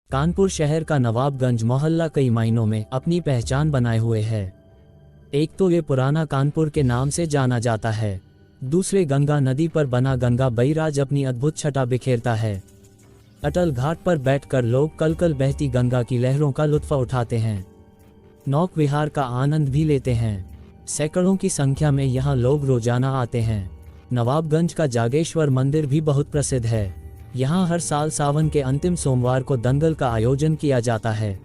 कानपुर शहर का नवाबगंज मोहल्ला कई मायनों में अपनी पहचान बनाए हुए है। एक तो ये पुराना कानपुर के नाम से जाना जाता है, दूसरे गंगा नदी पर बना गंगा बैराज अपनी अद्भुत छटा बिखेरता है। अटल घाट पर बैठकर लोग कलकल बहती गंगा की लहरों का लुत्फ उठाते हैं, नौक विहार का आनंद भी लेते हैं। सैकड़ों की संख्या में यहाँ लोग रोजाना आते हैं। नवाबगंज का जागेश्वर मंदिर भी बहुत प्रसिद्ध है। यहाँ हर साल सावन के अंतिम सोमवार को दंगल का आयोजन किया जाता है,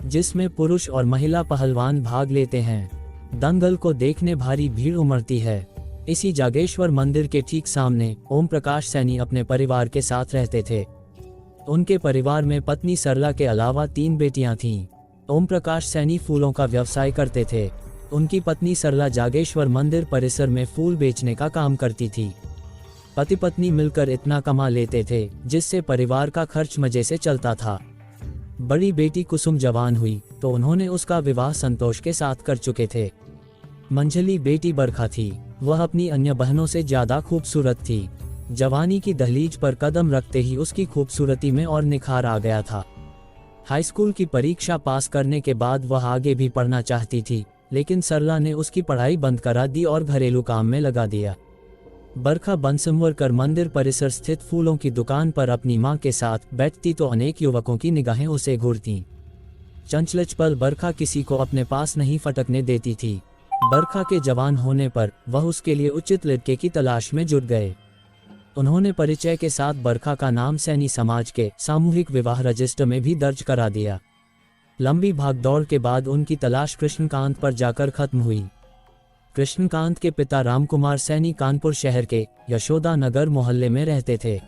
जिसमें पुरुष और महिला पहलवान भाग लेते हैं। दंगल को देखने भारी भीड़ उमड़ती है। इसी जागेश्वर मंदिर के ठीक सामने ओम प्रकाश सैनी अपने परिवार के साथ रहते थे। उनके परिवार में पत्नी सरला के अलावा 3 बेटियां थीं। ओम प्रकाश सैनी फूलों का व्यवसाय करते थे। उनकी पत्नी सरला जागेश्वर मंदिर परिसर में फूल बेचने का काम करती थी। पति पत्नी मिलकर इतना कमा लेते थे जिससे परिवार का खर्च मजे से चलता था। बड़ी बेटी कुसुम जवान हुई तो उन्होंने उसका विवाह संतोष के साथ कर चुके थे। मंझली बेटी बरखा थी, वह अपनी अन्य बहनों से ज्यादा खूबसूरत थी। जवानी की दहलीज पर कदम रखते ही उसकी खूबसूरती में और निखार आ गया था। हाई स्कूल की परीक्षा पास करने के बाद वह आगे भी पढ़ना चाहती थी, लेकिन सरला ने उसकी पढ़ाई बंद करा दी और घरेलू काम में लगा दिया। बरखा बनसंवर कर मंदिर परिसर स्थित फूलों की दुकान पर अपनी मां के साथ बैठती तो अनेक युवकों की निगाहें उसे घूरतीं। चंचलचपल बरखा किसी को अपने पास नहीं फटकने देती थी। बरखा के जवान होने पर वह उसके लिए उचित लड़के की तलाश में जुट गए। उन्होंने परिचय के साथ बरखा का नाम सैनी समाज के सामूहिक विवाह रजिस्टर में भी दर्ज करा दिया। लंबी भागदौड़ के बाद उनकी तलाश कृष्णकांत पर जाकर खत्म हुई। कृष्णकांत के पिता रामकुमार सैनी कानपुर शहर के यशोदा नगर मोहल्ले में रहते थे।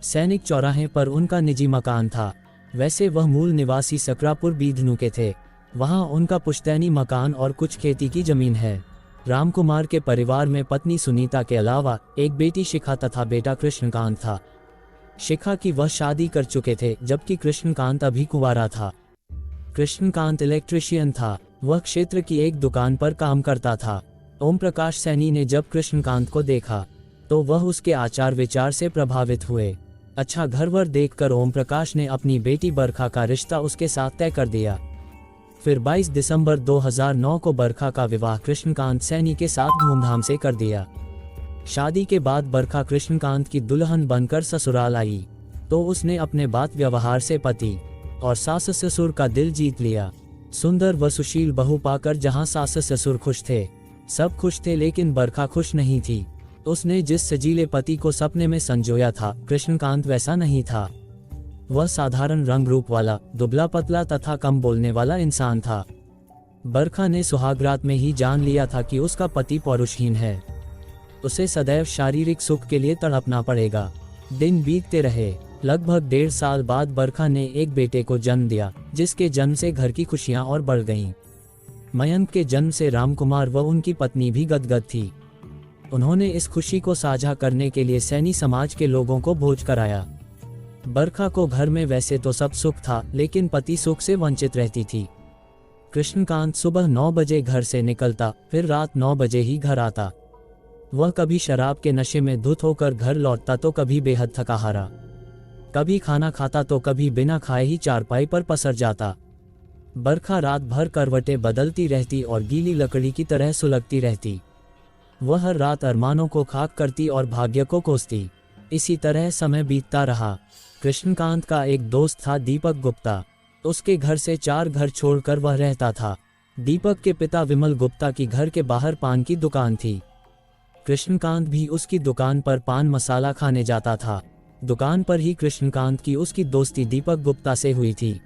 सैनिक चौराहे पर उनका निजी मकान था। वैसे वह मूल निवासी सकरापुर बीधनू के थे। वहां उनका पुश्तैनी मकान और कुछ खेती की जमीन है। रामकुमार के परिवार में पत्नी सुनीता के अलावा एक बेटी शिखा तथा बेटा कृष्णकांत था। शिखा की वह शादी कर चुके थे, जबकि कृष्णकांत अभी कुंवारा था। कृष्णकांत इलेक्ट्रीशियन था। वह क्षेत्र की एक दुकान पर काम करता था। ओम प्रकाश सैनी ने जब कृष्णकांत को देखा तो वह उसके आचार विचार से प्रभावित हुए। अच्छा घरवर देखकर ओम प्रकाश ने अपनी बेटी बरखा का रिश्ता उसके साथ तय कर दिया। फिर 22 दिसंबर 2009 को बरखा का विवाह कृष्णकांत सैनी के साथ धूमधाम से कर दिया। शादी के बाद बरखा कृष्णकांत की दुल्हन बनकर ससुराल आई तो उसने अपने बात व्यवहार से पति और सास ससुर का दिल जीत लिया। सुंदर व सुशील बहू पाकर जहां सास ससुर खुश थे, सब खुश थे, लेकिन बरखा खुश नहीं थी। उसने जिस सजीले पति को सपने में संजोया था, कृष्णकांत वैसा नहीं था। वह साधारण रंग रूप वाला, दुबला पतला तथा कम बोलने वाला इंसान था। बरखा ने सुहागरात में ही जान लिया था कि उसका पति पौरुषहीन है। उसे सदैव शारीरिक सुख के लिए तड़पना पड़ेगा। दिन बीतते रहे। लगभग 1.5 साल बाद बरखा ने एक बेटे को जन्म दिया, जिसके जन्म से घर की खुशियां और बढ़ गईं। मयंक के जन्म से रामकुमार व उनकी पत्नी भी गदगद थी। उन्होंने इस खुशी को साझा करने के लिए सैनी समाज के लोगों को भोज कराया। बरखा को घर में वैसे तो सब सुख था, लेकिन पति सुख से वंचित रहती थी। कृष्णकांत सुबह 9 बजे घर से निकलता, फिर रात 9 बजे ही घर आता। वह कभी शराब के नशे में धुत होकर घर लौटता तो कभी बेहद थका हारा। कभी खाना खाता तो कभी बिना खाए ही चारपाई पर पसर जाता। बरखा रात भर करवटें बदलती रहती और गीली लकड़ी की तरह सुलगती रहती। वह हर रात अरमानों को खाक करती और भाग्य को कोसती। इसी तरह समय बीतता रहा। कृष्णकांत का एक दोस्त था दीपक गुप्ता। उसके घर से 4 घर छोड़कर वह रहता था। दीपक के पिता विमल गुप्ता की घर के बाहर पान की दुकान थी। कृष्णकांत भी उसकी दुकान पर पान मसाला खाने जाता था। दुकान पर ही कृष्णकांत की उसकी दोस्ती दीपक गुप्ता से हुई थी।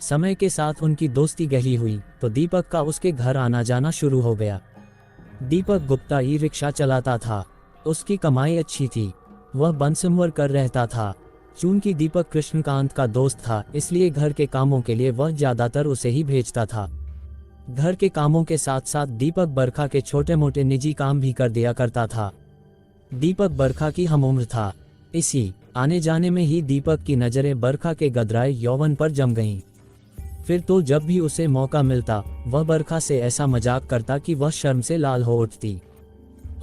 समय के साथ उनकी दोस्ती गहरी हुई तो दीपक का उसके घर आना जाना शुरू हो गया। दीपक गुप्ता ई रिक्शा चलाता था। उसकी कमाई अच्छी थी। वह बनसंवर कर रहता था। चूंकि दीपक कृष्णकांत का दोस्त था, इसलिए घर के कामों के लिए वह ज्यादातर उसे ही भेजता था। घर के कामों के साथ साथ दीपक बरखा के छोटे मोटे निजी काम भी कर दिया करता था। दीपक बरखा की हमउम्र था। इसी आने जाने में ही दीपक की नजरें बरखा के गदराए यौवन पर जम गईं। फिर तो जब भी उसे मौका मिलता वह बरखा से ऐसा मजाक करता कि वह शर्म से लाल हो उठती।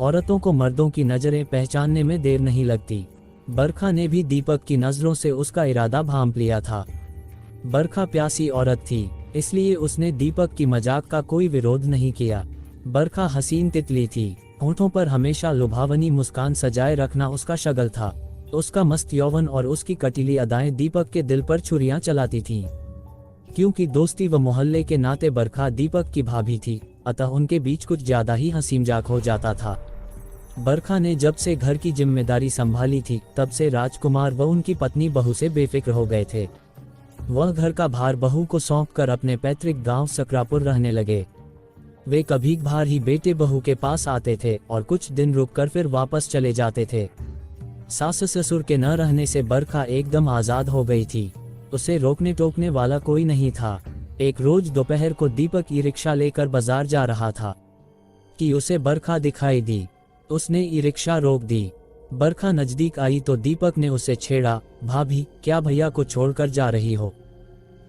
औरतों को मर्दों की नजरें पहचानने में देर नहीं लगती। बरखा ने भी दीपक की नजरों से उसका इरादा भांप लिया था। बरखा प्यासी औरत थी, इसलिए उसने दीपक की मजाक का कोई विरोध नहीं किया। बरखा हसीन तितली थी, होठों पर हमेशा लुभावनी मुस्कान सजाए रखना उसका शगल था। उसका मस्त यौवन और उसकी कटीली अदाएं दीपक के दिल पर छुरियां चलाती थीं। क्योंकि दोस्ती व मोहल्ले के नाते बरखा दीपक की भाभी थी, अतः उनके बीच कुछ ज्यादा ही हंसी मजाक हो जाता था। बरखा ने जब से घर की जिम्मेदारी संभाली थी, तब से राजकुमार व उनकी पत्नी बहू से बेफिक्र हो गए थे। वह घर का भार बहू को सौंपकर अपने पैतृक गांव सकरापुर रहने लगे। वे कभी भार ही बेटे बहू के पास आते थे और कुछ दिन रुककर फिर वापस चले जाते थे। सास ससुर के न रहने से बरखा एकदम आजाद हो गई थी। उसे रोकने टोकने वाला कोई नहीं था। एक रोज दोपहर को दीपक ई रिक्शा लेकर बाजार जा रहा था कि उसे बरखा दिखाई दी। उसने ई रिक्शा रोक दी। बरखा नजदीक आई तो दीपक ने उसे छेड़ा, भाभी क्या भैया को छोड़कर जा रही हो?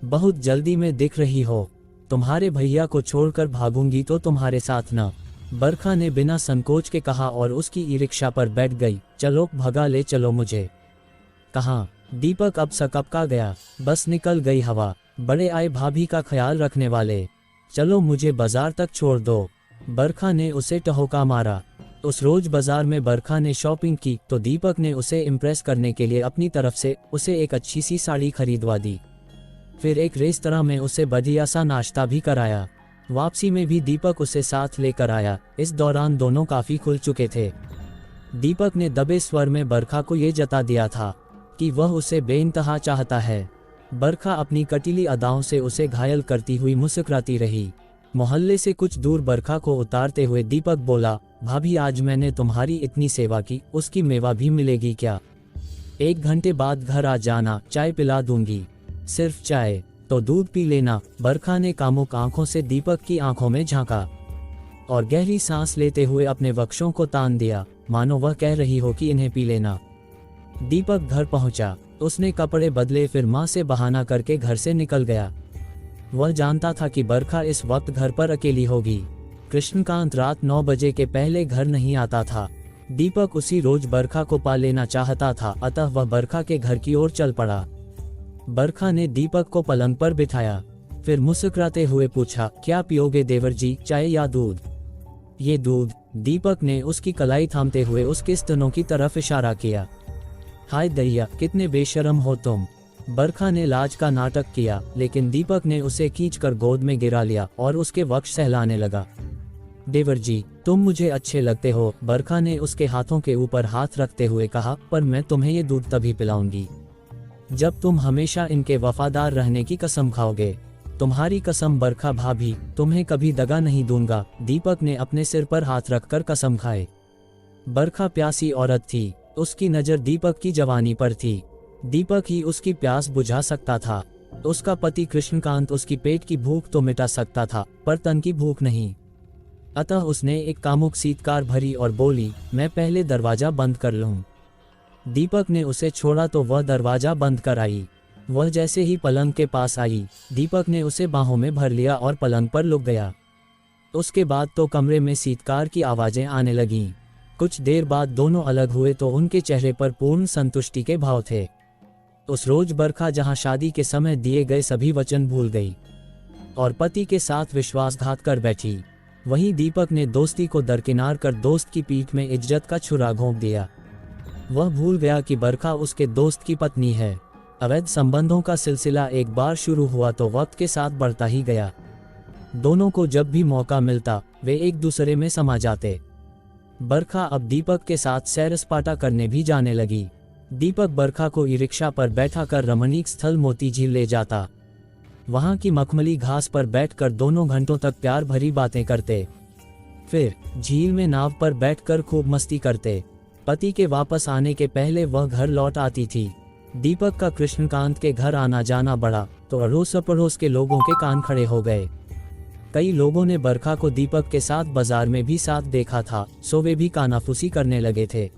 बहुत जल्दी में दिख रही हो। तुम्हारे भैया को छोड़कर भागूंगी तो तुम्हारे साथ न। बरखा ने बिना संकोच के कहा और उसकी ई रिक्शा पर बैठ गई। चलो भगा ले चलो मुझे। कहाँ? दीपक अब सकपका गया। बस निकल गई हवा। बड़े आए भाभी का ख्याल रखने वाले। चलो मुझे बाजार तक छोड़ दो। बरखा ने उसे टहोका मारा। उस रोज बाजार में बरखा ने शॉपिंग की तो दीपक ने उसे इम्प्रेस करने के लिए अपनी तरफ से उसे एक अच्छी सी साड़ी खरीदवा दी। फिर एक रेस्तरां में उसे बढ़िया सा नाश्ता भी कराया। वापसी में भी दीपक उसे साथ लेकर आया। इस दौरान दोनों काफी खुल चुके थे। दीपक ने दबे स्वर में बरखा को ये जता दिया था कि वह उसे बेइंतहा चाहता है। बरखा अपनी कटीली अदाओं से उसे घायल करती हुई मुस्कुराती रही। मोहल्ले से कुछ दूर बरखा को उतारते हुए दीपक बोला, भाभी आज मैंने तुम्हारी इतनी सेवा की, उसकी मेवा भी मिलेगी क्या? 1 घंटे बाद घर आ जाना, चाय पिला दूंगी। सिर्फ चाय? तो दूध पी लेना। बरखा ने कामुक आंखों से दीपक की आंखों में झांका और गहरी सांस लेते हुए अपने वक्षों को तान दिया, मानो वह कह रही हो कि इन्हें पी लेना। दीपक घर पहुंचा। उसने कपड़े बदले, फिर मां से बहाना करके घर से निकल गया। वह जानता था कि बरखा इस वक्त घर पर अकेली होगी। कृष्णकांत रात 9 बजे के पहले घर नहीं आता था। दीपक उसी रोज बरखा को पा लेना चाहता था, अतः वह बरखा के घर की ओर चल पड़ा। बरखा ने दीपक को पलंग पर बिठाया, फिर मुस्कुराते हुए पूछा, क्या पियोगे देवर जी, चाय या दूध? ये दूध। दीपक ने उसकी कलाई थामते हुए उसके स्तनों की तरफ इशारा किया। हाय दैया, कितने बेशर्म हो तुम। बरखा ने लाज का नाटक किया, लेकिन दीपक ने उसे खींचकर गोद में गिरा लिया और उसके वक्ष सहलाने लगा। देवर जी, तुम मुझे अच्छे लगते हो, बरखा ने उसके हाथों के ऊपर हाथ रखते हुए कहा, पर मैं तुम्हें ये दूध तभी पिलाऊंगी जब तुम हमेशा इनके वफादार रहने की कसम खाओगे। तुम्हारी कसम बरखा भाभी, तुम्हें कभी दगा नहीं दूंगा। दीपक ने अपने सिर पर हाथ रखकर कसम खाए। बरखा प्यासी औरत थी। उसकी नजर दीपक की जवानी पर थी। दीपक ही उसकी प्यास बुझा सकता था। उसका पति कृष्णकांत उसकी पेट की भूख तो मिटा सकता था, पर तन की भूख नहीं। अतः उसने एक कामुक सीतकार भरी और बोली, मैं पहले दरवाजा बंद कर लूं। दीपक ने उसे छोड़ा तो वह दरवाजा बंद कर आई। वह जैसे ही पलंग के पास आई, दीपक ने उसे बाहों में भर लिया और पलंग पर लुक गया। उसके बाद तो कमरे में सीतकार की आवाजें आने लगीं। कुछ देर बाद दोनों अलग हुए तो उनके चेहरे पर पूर्ण संतुष्टि के भाव थे। उस रोज बरखा जहां शादी के समय दिए गए सभी वचन भूल गई और पति के साथ विश्वासघात कर बैठी, वहीं दीपक ने दोस्ती को दरकिनार कर दोस्त की पीठ में इज्जत का छुरा घोंप दिया। वह भूल गया कि बरखा उसके दोस्त की पत्नी है। अवैध संबंधों का सिलसिला एक बार शुरू हुआ तो वक्त के साथ बढ़ता ही गया। दोनों को जब भी मौका मिलता वे एक दूसरे में समा जाते। बरखा अब दीपक के साथ सैर सपाटा करने भी जाने लगी। दीपक बरखा को ई रिक्शा पर बैठा कर रमणीक स्थल मोती झील ले जाता। वहां की मखमली घास पर बैठकर दोनों घंटों तक प्यार भरी बातें करते। फिर झील में नाव पर बैठकर खूब मस्ती करते। पति के वापस आने के पहले वह घर लौट आती थी। दीपक का कृष्णकांत के घर आना जाना बढ़ा तो अड़ोस पड़ोस के लोगों के कान खड़े हो गए। कई लोगों ने बरखा को दीपक के साथ बाजार में भी साथ देखा था, सो वे भी कानाफूसी करने लगे थे।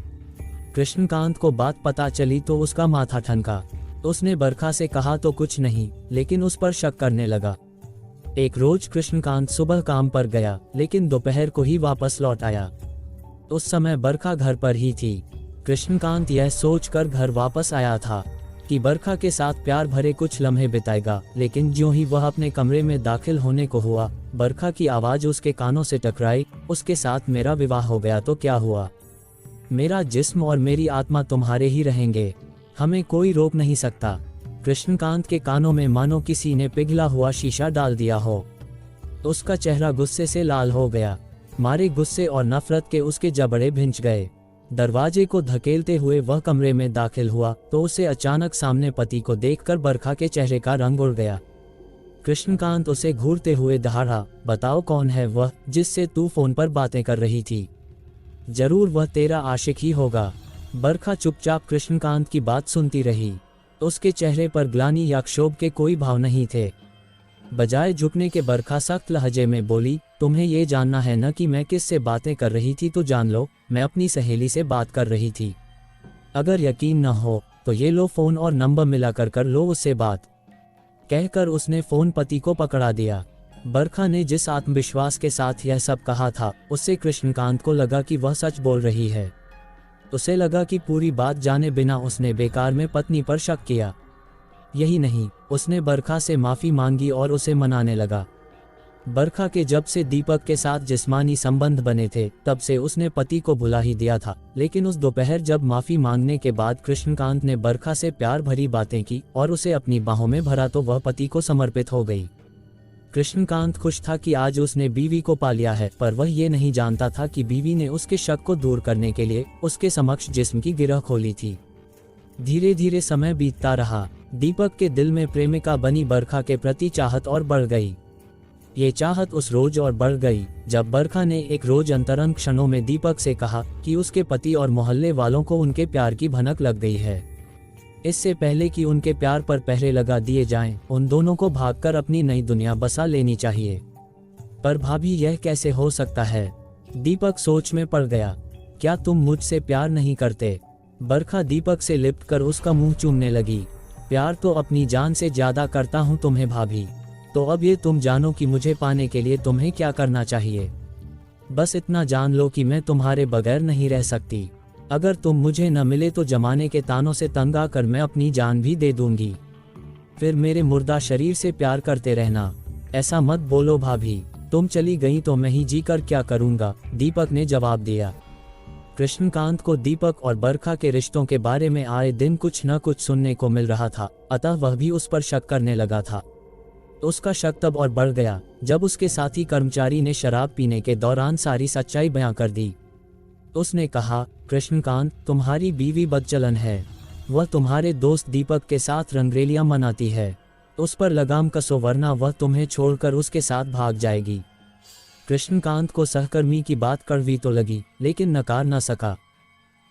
कृष्णकांत को बात पता चली तो उसका माथा ठनका। उसने बरखा से कहा तो कुछ नहीं, लेकिन उस पर शक करने लगा। एक रोज कृष्णकांत सुबह काम पर गया, लेकिन दोपहर को ही वापस लौट आया। उस समय बरखा घर पर ही थी। कृष्णकांत यह सोचकर घर वापस आया था कि बरखा के साथ प्यार भरे कुछ लम्हे बिताएगा, लेकिन ज्यों ही वह अपने कमरे में दाखिल होने को हुआ, बरखा की आवाज़ उसके कानों से टकराई, उसके साथ मेरा विवाह हो गया तो क्या हुआ? मेरा जिस्म और मेरी आत्मा तुम्हारे ही रहेंगे, हमें कोई रोक नहीं सकता। कृष्णकांत के कानों में मानो किसी ने पिघला हुआ शीशा डाल दिया हो। उसका चेहरा गुस्से से लाल हो गया। मारे गुस्से और नफरत के उसके जबड़े भिंच गए। दरवाजे को धकेलते हुए वह कमरे में दाखिल हुआ तो उसे अचानक सामने पति को देखकर बरखा के चेहरे का रंग उड़ गया। कृष्णकांत उसे घूरते हुए दहाड़ा, बताओ कौन है वह जिससे तू फोन पर बातें कर रही थी? जरूर वह तेरा आशिक ही होगा। बरखा चुपचाप कृष्णकांत की बात सुनती रही। उसके चेहरे पर ग्लानि या क्षोभ के कोई भाव नहीं थे। बजाय झुकने के बरखा सख्त लहजे में बोली, तुम्हें ये जानना है न कि मैं किससे बातें कर रही थी तो जान लो, मैं अपनी सहेली से बात कर रही थी। अगर यकीन न हो तो ये लो फ़ोन और नंबर मिलाकर कर लो उससे बात। कहकर उसने फ़ोन पति को पकड़ा दिया। बरखा ने जिस आत्मविश्वास के साथ यह सब कहा था, उससे कृष्णकांत को लगा कि वह सच बोल रही है। उसे लगा कि पूरी बात जाने बिना उसने बेकार में पत्नी पर शक किया। यही नहीं, उसने बरखा से माफ़ी मांगी और उसे मनाने लगा। बरखा के जब से दीपक के साथ जिस्मानी संबंध बने थे तब से उसने पति को भुला ही दिया था, लेकिन उस दोपहर जब माफ़ी मांगने के बाद कृष्णकांत ने बरखा से प्यार भरी बातें की और उसे अपनी बाहों में भरा तो वह पति को समर्पित हो गई। कृष्णकांत खुश था कि आज उसने बीवी को पा लिया है, पर वह ये नहीं जानता था कि बीवी ने उसके शक को दूर करने के लिए उसके समक्ष जिस्म की गिरह खोली थी। धीरे धीरे समय बीतता रहा। दीपक के दिल में प्रेमिका बनी बरखा के प्रति चाहत और बढ़ गई। ये चाहत उस रोज और बढ़ गई जब बरखा ने एक रोज अंतरंग क्षणों में दीपक से कहा कि उसके पति और मोहल्ले वालों को उनके प्यार की भनक लग गई है। इससे पहले कि उनके प्यार पर पहरे लगा दिए जाएं, उन दोनों को भागकर अपनी नई दुनिया बसा लेनी चाहिए। पर भाभी यह कैसे हो सकता है? दीपक सोच में पड़ गया। क्या तुम मुझसे प्यार नहीं करते? बरखा दीपक से लिपट कर उसका मुंह चूमने लगी। प्यार तो अपनी जान से ज्यादा करता हूँ तुम्हें भाभी। तो अब ये तुम जानो कि मुझे पाने के लिए तुम्हें क्या करना चाहिए। बस इतना जान लो कि मैं तुम्हारे बगैर नहीं रह सकती। अगर तुम मुझे न मिले तो जमाने के तानों से तंग आकर मैं अपनी जान भी दे दूंगी। फिर मेरे मुर्दा शरीर से प्यार करते रहना। ऐसा मत बोलो भाभी, तुम चली गई तो मैं ही जी कर क्या करूँगा, दीपक ने जवाब दिया। कृष्णकांत को दीपक और बरखा के रिश्तों के बारे में आए दिन कुछ न कुछ सुनने को मिल रहा था, अतः वह भी उस पर शक करने लगा था। उसका शक तब और बढ़ गया जब उसके साथी कर्मचारी ने शराब पीने के दौरान सारी सच्चाई बयां कर दी। उसने कहा, कृष्णकांत, तुम्हारी बीवी बदचलन है। वह तुम्हारे दोस्त दीपक के साथ रंगरेलियां मनाती है। उस पर लगाम कसो वरना वह तुम्हें छोड़कर उसके साथ भाग जाएगी। कृष्णकांत को सहकर्मी की बात कड़वी तो लगी, लेकिन नकार न सका।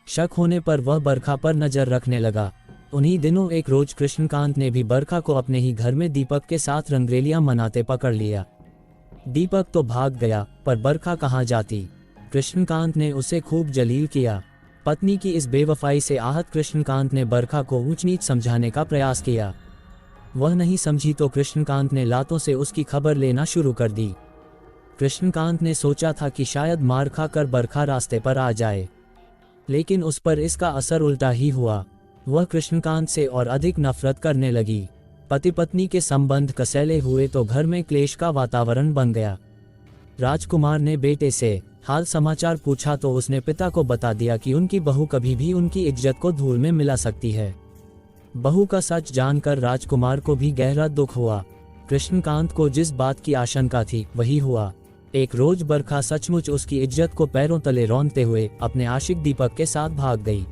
शक होने पर वह बरखा पर नजर रखने लगा। उन्हीं दिनों एक रोज कृष्णकांत ने भी बरखा को अपने ही घर में दीपक के साथ रंगरेलियां मनाते पकड़ लिया। दीपक तो भाग गया, पर बरखा कहाँ जाती। कृष्णकांत ने उसे खूब जलील किया। पत्नी की इस बेवफाई से आहत कृष्णकांत ने बरखा को ऊंच नीच समझाने का प्रयास किया। वह नहीं समझी तो कृष्णकांत ने लातों से उसकी खबर लेना शुरू कर दी। कृष्णकांत ने सोचा था कि शायद मार खाकर बरखा रास्ते पर आ जाए, लेकिन उस पर इसका असर उल्टा ही हुआ। वह कृष्णकांत से और अधिक नफरत करने लगी। पति पत्नी के संबंध कसैले हुए तो घर में क्लेश का वातावरण बन गया। राजकुमार ने बेटे से हाल समाचार पूछा तो उसने पिता को बता दिया कि उनकी बहू कभी भी उनकी इज्जत को धूल में मिला सकती है। बहू का सच जानकर राजकुमार को भी गहरा दुख हुआ। कृष्णकांत को जिस बात की आशंका थी वही हुआ। एक रोज बरखा सचमुच उसकी इज्जत को पैरों तले रौंदते हुए अपने आशिक दीपक के साथ भाग गई।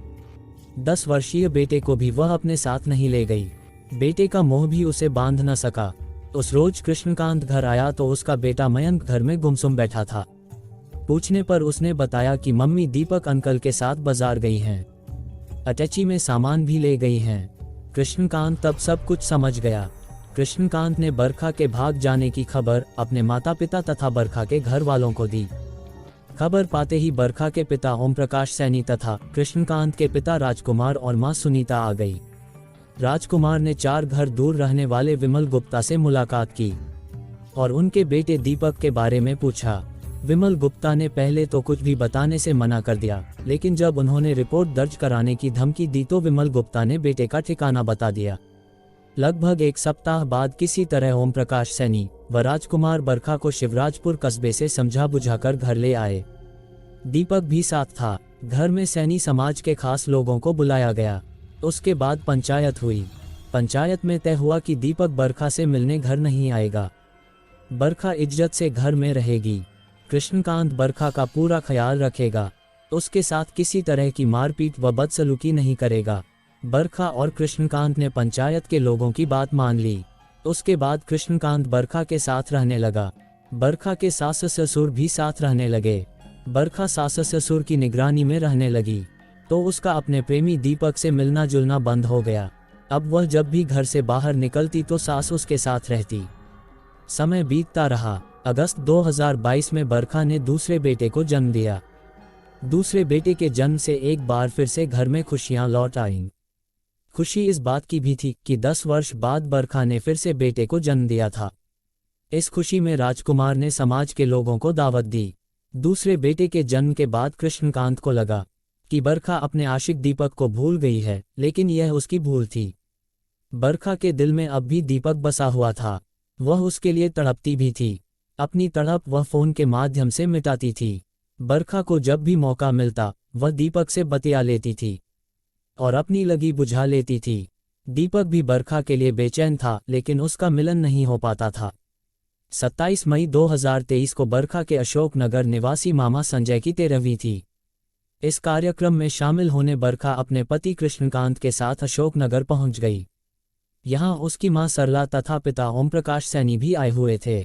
10 वर्षीय बेटे को भी वह अपने साथ नहीं ले गई। बेटे का मोह भी उसे बांध न सका। उस रोज कृष्णकांत घर आया तो उसका बेटा मयंक घर में गुमसुम बैठा था। पूछने पर उसने बताया कि मम्मी दीपक अंकल के साथ बाजार गई हैं। अटैची में सामान भी ले गई हैं। कृष्णकांत तब सब कुछ समझ गया। कृष्णकांत ने बरखा के भाग जाने की खबर अपने माता पिता तथा बरखा के घर वालों को दी। खबर पाते ही बरखा के पिता ओम प्रकाश सैनी तथा कृष्णकांत के पिता राजकुमार और मां सुनीता आ गई। राजकुमार ने 4 घर दूर रहने वाले विमल गुप्ता से मुलाकात की और उनके बेटे दीपक के बारे में पूछा। विमल गुप्ता ने पहले तो कुछ भी बताने से मना कर दिया, लेकिन जब उन्होंने रिपोर्ट दर्ज कराने की धमकी दी तो विमल गुप्ता ने बेटे का ठिकाना बता दिया। लगभग एक सप्ताह बाद किसी तरह ओम प्रकाश सैनी व राजकुमार बरखा को शिवराजपुर कस्बे से समझा बुझाकर घर ले आए। दीपक भी साथ था। घर में सैनी समाज के खास लोगों को बुलाया गया। उसके बाद पंचायत हुई। पंचायत में तय हुआ कि दीपक बरखा से मिलने घर नहीं आएगा। बरखा इज्जत से घर में रहेगी। कृष्णकांत बरखा का पूरा ख्याल रखेगा। उसके साथ किसी तरह की मारपीट व बदसलूकी नहीं करेगा। बरखा और कृष्णकांत ने पंचायत के लोगों की बात मान ली। उसके बाद कृष्णकांत बरखा के साथ रहने लगा। बरखा के सास ससुर भी साथ रहने लगे। बरखा सास ससुर की निगरानी में रहने लगी तो उसका अपने प्रेमी दीपक से मिलना जुलना बंद हो गया। अब वह जब भी घर से बाहर निकलती तो सास उसके साथ रहती। समय बीतता रहा। अगस्त 2022 में बरखा ने दूसरे बेटे को जन्म दिया। दूसरे बेटे के जन्म से एक बार फिर से घर में खुशियां लौट आईं। खुशी इस बात की भी थी कि 10 वर्ष बाद बरखा ने फिर से बेटे को जन्म दिया था। इस खुशी में राजकुमार ने समाज के लोगों को दावत दी। दूसरे बेटे के जन्म के बाद कृष्णकांत को लगा कि बरखा अपने आशिक दीपक को भूल गई है, लेकिन यह उसकी भूल थी। बरखा के दिल में अब भी दीपक बसा हुआ था। वह उसके लिए तड़पती भी थी। अपनी तड़प वह फोन के माध्यम से मिटाती थी। बरखा को जब भी मौका मिलता वह दीपक से बतिया लेती थी और अपनी लगी बुझा लेती थी। दीपक भी बरखा के लिए बेचैन था, लेकिन उसका मिलन नहीं हो पाता था। 27 मई 2023 को बरखा के अशोकनगर निवासी मामा संजय की 13वीं थी। इस कार्यक्रम में शामिल होने बरखा अपने पति कृष्णकांत के साथ अशोकनगर पहुंच गई। यहां उसकी मां सरला तथा पिता ओम प्रकाश सैनी भी आए हुए थे।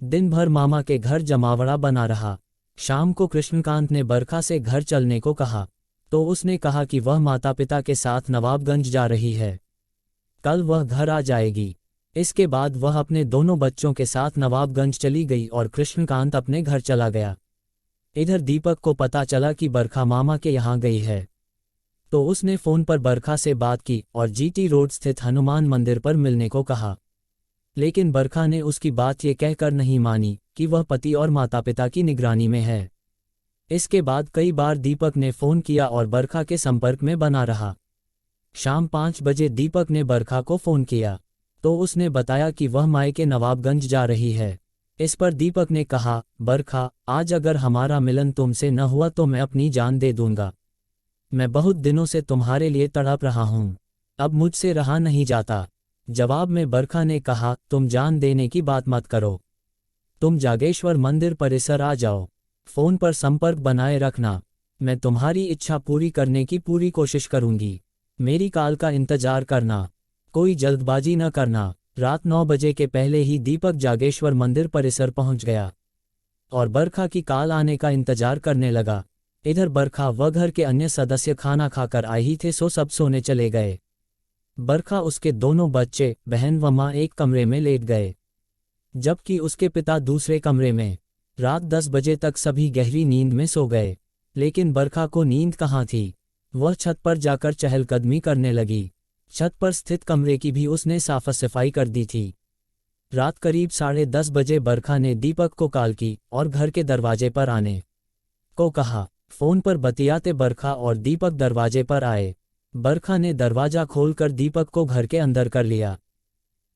दिन भर मामा के घर जमावड़ा बना रहा। शाम को कृष्णकांत ने बरखा से घर चलने को कहा तो उसने कहा कि वह माता पिता के साथ नवाबगंज जा रही है। कल वह घर आ जाएगी। इसके बाद वह अपने दोनों बच्चों के साथ नवाबगंज चली गई और कृष्णकांत अपने घर चला गया। इधर दीपक को पता चला कि बरखा मामा के यहाँ गई है तो उसने फ़ोन पर बरखा से बात की और जीटी रोड स्थित हनुमान मंदिर पर मिलने को कहा, लेकिन बरखा ने उसकी बात ये कहकर नहीं मानी कि वह पति और माता पिता की निगरानी में है। इसके बाद कई बार दीपक ने फ़ोन किया और बरखा के संपर्क में बना रहा। शाम 5 बजे दीपक ने बरखा को फ़ोन किया तो उसने बताया कि वह मायके नवाबगंज जा रही है। इस पर दीपक ने कहा, बरखा, आज अगर हमारा मिलन तुमसे न हुआ तो मैं अपनी जान दे दूंगा। मैं बहुत दिनों से तुम्हारे लिए तड़प रहा हूँ। अब मुझसे रहा नहीं जाता। जवाब में बरखा ने कहा, तुम जान देने की बात मत करो। तुम जागेश्वर मंदिर परिसर आ जाओ। फ़ोन पर संपर्क बनाए रखना। मैं तुम्हारी इच्छा पूरी करने की पूरी कोशिश करूंगी। मेरी कॉल का इंतजार करना। कोई जल्दबाजी न करना। रात 9 बजे के पहले ही दीपक जागेश्वर मंदिर परिसर पहुंच गया और बरखा की कॉल आने का इंतजार करने लगा। इधर बरखा व घर के अन्य सदस्य खाना खाकर आए ही थे सो सब सोने चले गए। बरखा, उसके दोनों बच्चे, बहन व मां एक कमरे में लेट गए, जबकि उसके पिता दूसरे कमरे में। रात 10 बजे तक सभी गहरी नींद में सो गए, लेकिन बरखा को नींद कहाँ थी। वह छत पर जाकर चहलकदमी करने लगी। छत पर स्थित कमरे की भी उसने साफ सफाई कर दी थी। रात करीब 10:30 बजे बरखा ने दीपक को कॉल की और घर के दरवाजे पर आने को कहा। फ़ोन पर बतियाते बरखा और दीपक दरवाजे पर आए। बरखा ने दरवाज़ा खोलकर दीपक को घर के अंदर कर लिया।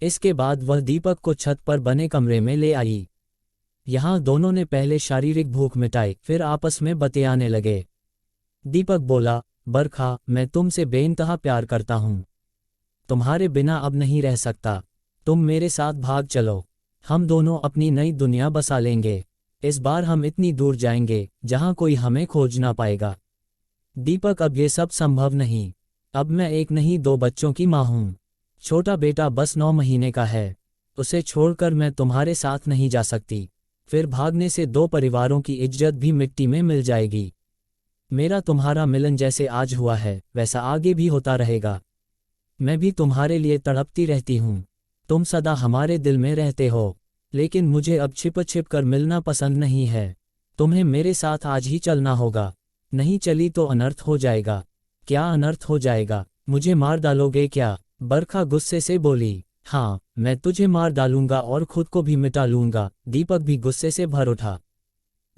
इसके बाद वह दीपक को छत पर बने कमरे में ले आई। यहाँ दोनों ने पहले शारीरिक भूख मिटाई, फिर आपस में बतियाने लगे। दीपक बोला, बरखा, मैं तुमसे बेइंतहा प्यार करता हूँ। तुम्हारे बिना अब नहीं रह सकता। तुम मेरे साथ भाग चलो। हम दोनों अपनी नई दुनिया बसा लेंगे। इस बार हम इतनी दूर जाएंगे जहां कोई हमें खोज ना पाएगा। दीपक, अब ये सब संभव नहीं। अब मैं एक नहीं 2 बच्चों की मां हूं। छोटा बेटा बस 9 महीने का है। उसे छोड़कर मैं तुम्हारे साथ नहीं जा सकती। फिर भागने से 2 परिवारों की इज्जत भी मिट्टी में मिल जाएगी। मेरा तुम्हारा मिलन जैसे आज हुआ है वैसा आगे भी होता रहेगा। मैं भी तुम्हारे लिए तड़पती रहती हूँ। तुम सदा हमारे दिल में रहते हो, लेकिन मुझे अब छिप छिप कर मिलना पसंद नहीं है। तुम्हें मेरे साथ आज ही चलना होगा। नहीं चली तो अनर्थ हो जाएगा। क्या अनर्थ हो जाएगा? मुझे मार डालोगे क्या? बरखा गुस्से से बोली। हाँ, मैं तुझे मार डालूंगा और खुद को भी मिटा लूंगा। दीपक भी गुस्से से भर उठा।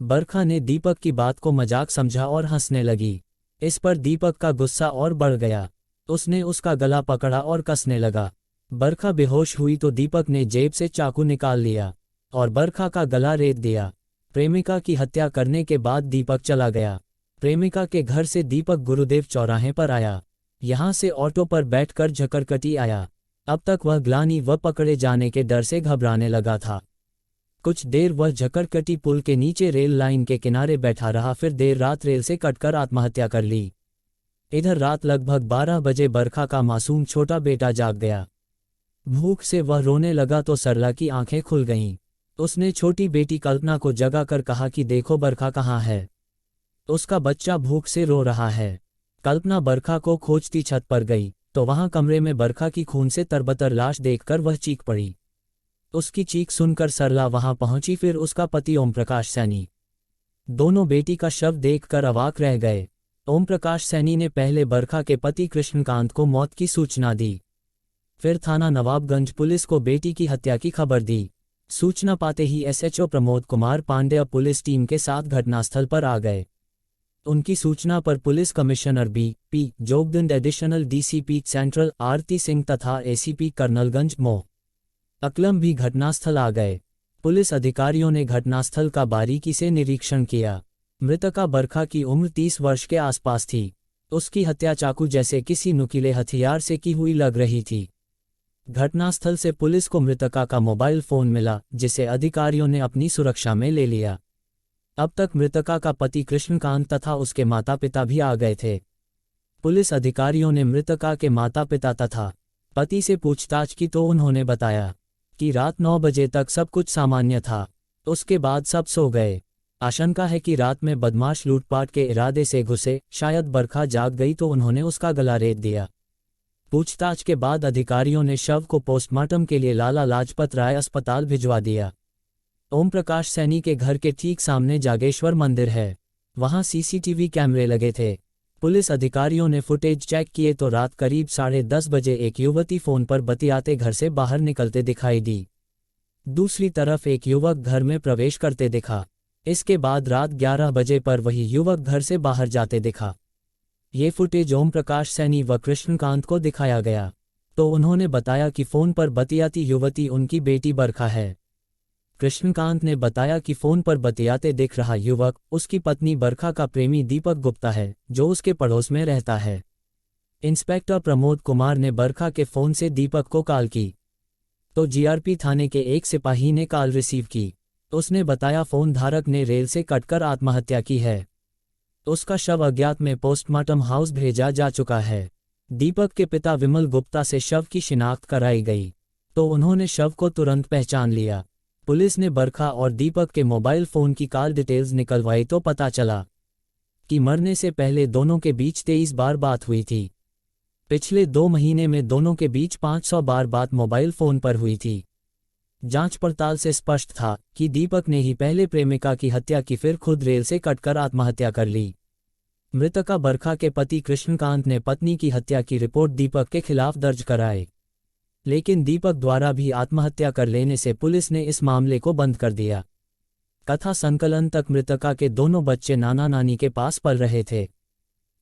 बरखा ने दीपक की बात को मजाक समझा और हंसने लगी। इस पर दीपक का गुस्सा और बढ़ गया। उसने उसका गला पकड़ा और कसने लगा। बरखा बेहोश हुई तो दीपक ने जेब से चाकू निकाल लिया और बरखा का गला रेत दिया। प्रेमिका की हत्या करने के बाद दीपक चला गया। प्रेमिका के घर से दीपक गुरुदेव चौराहे पर आया। यहाँ से ऑटो पर बैठकर झकरकटी आया। अब तक वह ग्लानि व पकड़े जाने के डर से घबराने लगा था। कुछ देर वह झकरकटी पुल के नीचे रेल लाइन के किनारे बैठा रहा, फिर देर रात रेल से कटकर आत्महत्या कर ली। इधर रात लगभग 12 बजे बरखा का मासूम छोटा बेटा जाग गया। भूख से वह रोने लगा तो सरला की आंखें खुल गईं। उसने छोटी बेटी कल्पना को जगाकर कहा कि देखो बरखा कहाँ है, उसका बच्चा भूख से रो रहा है। कल्पना बरखा को खोजती छत पर गई तो वहां कमरे में बरखा की खून से तरबतर लाश देखकर वह चीख पड़ी। उसकी चीख सुनकर सरला वहां पहुंची, फिर उसका पति ओम प्रकाश सैनी। दोनों बेटी का शव देखकर अवाक रह गए। ओम प्रकाश सैनी ने पहले बरखा के पति कृष्णकांत को मौत की सूचना दी, फिर थाना नवाबगंज पुलिस को बेटी की हत्या की खबर दी। सूचना पाते ही SHO Pramod Kumar Pandey police team के साथ घटनास्थल पर आ गए। उनकी सूचना पर police commissioner BP. Jogdand, additional DCP central Aarti Singh तथा एसीपी कर्नलगंज मो. अकलम भी घटनास्थल आ गए। पुलिस अधिकारियों ने घटनास्थल का बारीकी से निरीक्षण किया। मृतका बरखा की उम्र 30 वर्ष के आसपास थी। उसकी हत्या चाकू जैसे किसी नुकीले हथियार से की हुई लग रही थी। घटनास्थल से पुलिस को मृतका का मोबाइल फोन मिला, जिसे अधिकारियों ने अपनी सुरक्षा में ले लिया। अब तक मृतका का पति कृष्णकांत तथा उसके माता पिता भी आ गए थे। पुलिस अधिकारियों ने मृतका के माता पिता तथा पति से पूछताछ की तो उन्होंने बताया कि रात 9 बजे तक सब कुछ सामान्य था। उसके बाद सब सो गए। आशंका है कि रात में बदमाश लूटपाट के इरादे से घुसे, शायद बरखा जाग गई तो उन्होंने उसका गला रेत दिया। पूछताछ के बाद अधिकारियों ने शव को पोस्टमार्टम के लिए लाला लाजपत राय अस्पताल भिजवा दिया। ओम प्रकाश सैनी के घर के ठीक सामने जागेश्वर मंदिर है, वहां सीसीटीवी कैमरे लगे थे। पुलिस अधिकारियों ने फुटेज चेक किए तो रात करीब 10:30 बजे एक युवती फोन पर बतियाते घर से बाहर निकलते दिखाई दी। दूसरी तरफ एक युवक घर में प्रवेश करते दिखा। इसके बाद रात 11 बजे पर वही युवक घर से बाहर जाते दिखा। ये फुटेज ओम प्रकाश सैनी व कृष्णकांत को दिखाया गया तो उन्होंने बताया कि फोन पर बतियाती युवती उनकी बेटी बरखा है। कृष्णकांत ने बताया कि फोन पर बतियाते दिख रहा युवक उसकी पत्नी बरखा का प्रेमी दीपक गुप्ता है, जो उसके पड़ोस में रहता है। इंस्पेक्टर प्रमोद कुमार ने बरखा के फोन से दीपक को कॉल की तो जीआरपी थाने के एक सिपाही ने कॉल रिसीव की। उसने बताया फोन धारक ने रेल से कटकर आत्महत्या की है। उसका शव अज्ञात में पोस्टमार्टम हाउस भेजा जा चुका है। दीपक के पिता विमल गुप्ता से शव की शिनाख्त कराई गई तो उन्होंने शव को तुरंत पहचान लिया। पुलिस ने बरखा और दीपक के मोबाइल फोन की कॉल डिटेल्स निकलवाई तो पता चला कि मरने से पहले दोनों के बीच 23 बार बात हुई थी। पिछले 2 महीने में दोनों के बीच 500 बार बात मोबाइल फोन पर हुई थी। जांच पड़ताल से स्पष्ट था कि दीपक ने ही पहले प्रेमिका की हत्या की, फिर खुद रेल से कटकर आत्महत्या कर ली। मृतका बरखा के पति कृष्णकांत ने पत्नी की हत्या की रिपोर्ट दीपक के खिलाफ दर्ज कराई, लेकिन दीपक द्वारा भी आत्महत्या कर लेने से पुलिस ने इस मामले को बंद कर दिया। कथा संकलन तक मृतका के दोनों बच्चे नाना नानी के पास पल रहे थे।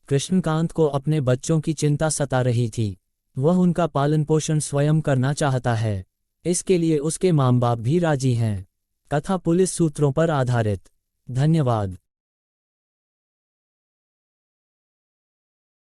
कृष्णकांत को अपने बच्चों की चिंता सता रही थी। वह उनका पालन पोषण स्वयं करना चाहता है। इसके लिए उसके माँ बाप भी राजी हैं। कथा पुलिस सूत्रों पर आधारित। धन्यवाद।